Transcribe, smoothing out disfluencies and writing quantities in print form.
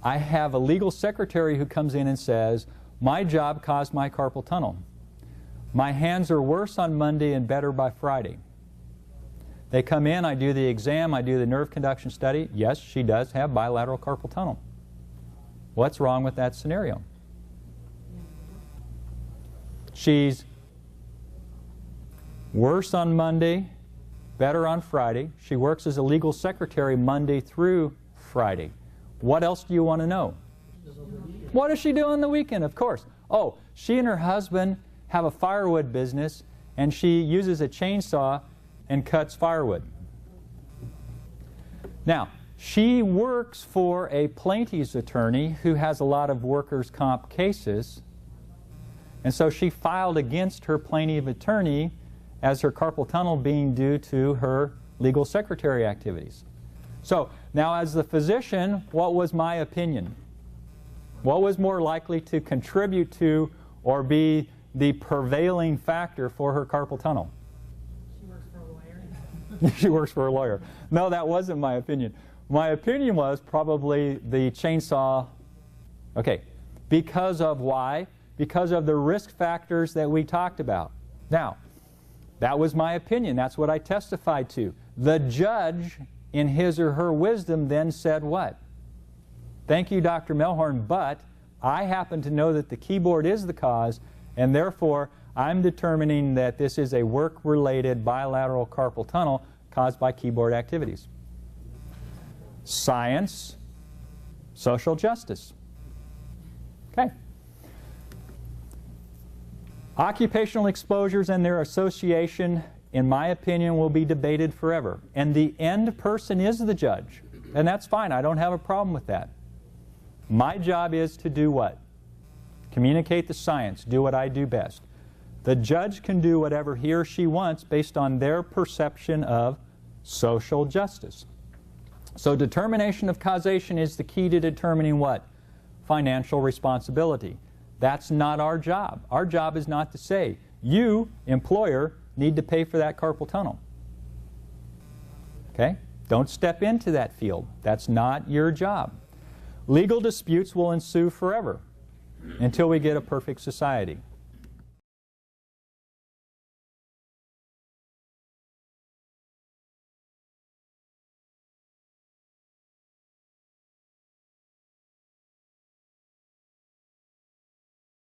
I have a legal secretary who comes in and says, my job caused my carpal tunnel. My hands are worse on Monday and better by Friday. They come in, I do the exam, I do the nerve conduction study. Yes, she does have bilateral carpal tunnel. What's wrong with that scenario? She's worse on Monday, better on Friday. She works as a legal secretary Monday through Friday. What else do you want to know? What does she do on the weekend? Of course. Oh, she and her husband have a firewood business, and she uses a chainsaw and cuts firewood. Now, she works for a plaintiff's attorney who has a lot of workers' comp cases, and so she filed against her plaintiff attorney as her carpal tunnel being due to her legal secretary activities. So, now as the physician, what was my opinion? What was more likely to contribute to or be the prevailing factor for her carpal tunnel? She works for a lawyer. She works for a lawyer. No, that wasn't my opinion. My opinion was probably the chainsaw. Okay, because of why? Because of the risk factors that we talked about. Now, that was my opinion. That's what I testified to. The judge, in his or her wisdom, then said what? Thank you, Dr. Melhorn, but I happen to know that the keyboard is the cause, and therefore I'm determining that this is a work-related bilateral carpal tunnel caused by keyboard activities. Science, social justice. Okay. Occupational exposures and their association, in my opinion, will be debated forever. And the end person is the judge. And that's fine. I don't have a problem with that. My job is to do what? Communicate the science. Do what I do best. The judge can do whatever he or she wants based on their perception of social justice. So determination of causation is the key to determining what? Financial responsibility. That's not our job. Our job is not to say, you, employer, need to pay for that carpal tunnel. Okay? Don't step into that field. That's not your job. Legal disputes will ensue forever until we get a perfect society.